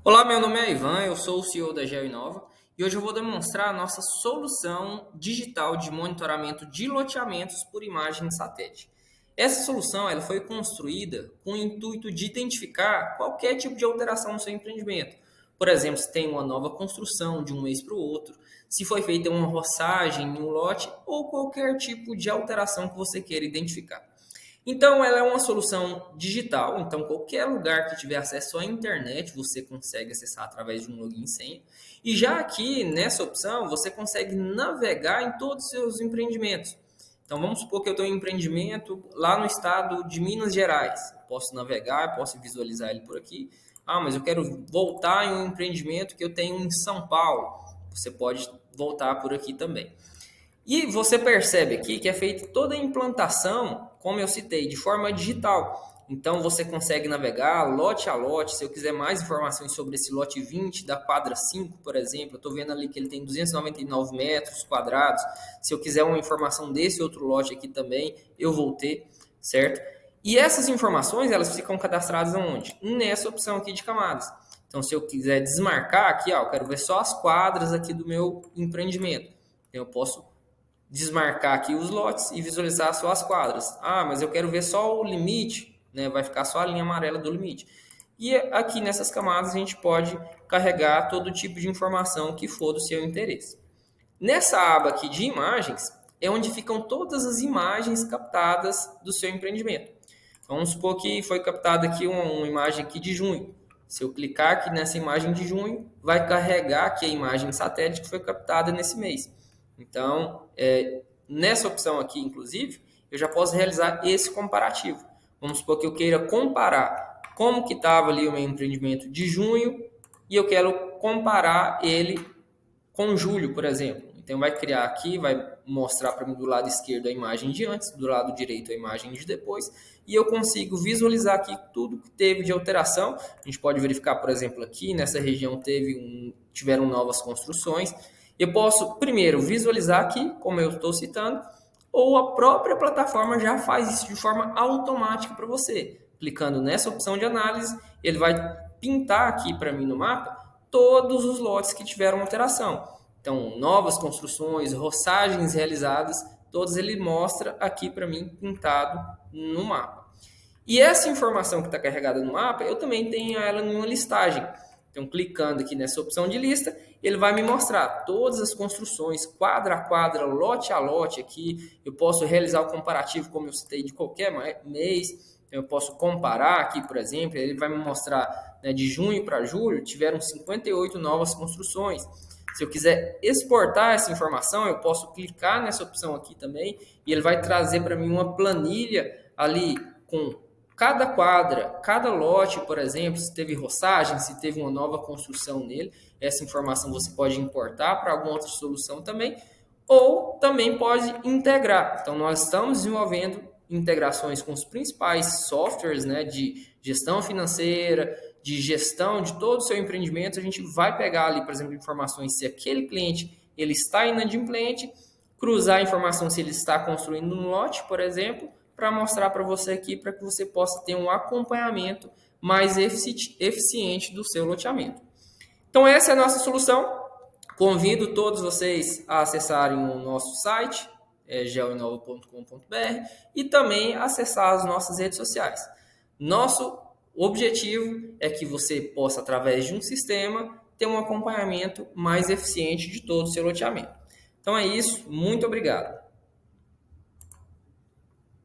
Olá, meu nome é Ivan, eu sou o CEO da GeoInova e hoje eu vou demonstrar a nossa solução digital de monitoramento de loteamentos por imagem de satélite. Essa solução ela foi construída com o intuito de identificar qualquer tipo de alteração no seu empreendimento. Por exemplo, se tem uma nova construção de um mês para o outro, se foi feita uma roçagem em um lote ou qualquer tipo de alteração que você queira identificar. Então, ela é uma solução digital. Então, qualquer lugar que tiver acesso à internet, você consegue acessar através de um login e senha. E já aqui, nessa opção, você consegue navegar em todos os seus empreendimentos. Então, vamos supor que eu tenho um empreendimento lá no estado de Minas Gerais. Posso navegar, posso visualizar ele por aqui. Ah, mas eu quero voltar em um empreendimento que eu tenho em São Paulo. Você pode voltar por aqui também. E você percebe aqui que é feita toda a implantação, como eu citei, de forma digital. Então você consegue navegar lote a lote. Se eu quiser mais informações sobre esse lote 20 da quadra 5, por exemplo, eu estou vendo ali que ele tem 299 metros quadrados. Se eu quiser uma informação desse outro lote aqui também, eu vou ter, certo? E essas informações, elas ficam cadastradas onde? Nessa opção aqui de camadas. Então, se eu quiser desmarcar aqui, ó, eu quero ver só as quadras aqui do meu empreendimento. Então, eu posso desmarcar aqui os lotes e visualizar só as quadras. Ah, mas eu quero ver só o limite, né? Vai ficar só a linha amarela do limite. E aqui nessas camadas a gente pode carregar todo tipo de informação que for do seu interesse. Nessa aba aqui de imagens é onde ficam todas as imagens captadas do seu empreendimento. Vamos supor que foi captada aqui uma imagem aqui de junho. Se eu clicar aqui nessa imagem de junho, vai carregar aqui a imagem satélite que foi captada nesse mês. Então, nessa opção aqui, inclusive, eu já posso realizar esse comparativo. Vamos supor que eu queira comparar como que estava ali o meu empreendimento de junho e eu quero comparar ele com julho, por exemplo. Então, vai criar aqui, vai mostrar para mim do lado esquerdo a imagem de antes, do lado direito a imagem de depois, e eu consigo visualizar aqui tudo que teve de alteração. A gente pode verificar, por exemplo, aqui nessa região tiveram novas construções. Eu posso, primeiro, visualizar aqui, como eu estou citando, ou a própria plataforma já faz isso de forma automática para você. Clicando nessa opção de análise, ele vai pintar aqui para mim no mapa todos os lotes que tiveram alteração. Então, novas construções, roçagens realizadas, todos ele mostra aqui para mim pintado no mapa. E essa informação que está carregada no mapa, eu também tenho ela em uma listagem. Então, clicando aqui nessa opção de lista, ele vai me mostrar todas as construções, quadra a quadra, lote a lote aqui. Eu posso realizar o comparativo, como eu citei, de qualquer mês. Eu posso comparar aqui, por exemplo, ele vai me mostrar, né, de junho para julho, tiveram 58 novas construções. Se eu quiser exportar essa informação, eu posso clicar nessa opção aqui também e ele vai trazer para mim uma planilha ali com cada quadra, cada lote, por exemplo, se teve roçagem, se teve uma nova construção nele. Essa informação você pode importar para alguma outra solução também, ou também pode integrar. Então, nós estamos desenvolvendo integrações com os principais softwares, né, de gestão financeira, de gestão de todo o seu empreendimento. A gente vai pegar ali, por exemplo, informações se aquele cliente ele está inadimplente, cruzar a informação se ele está construindo um lote, por exemplo, para mostrar para você aqui, para que você possa ter um acompanhamento mais eficiente do seu loteamento. Então, essa é a nossa solução. Convido todos vocês a acessarem o nosso site, geoinova.com.br, e também acessar as nossas redes sociais. Nosso objetivo é que você possa, através de um sistema, ter um acompanhamento mais eficiente de todo o seu loteamento. Então é isso, muito obrigado.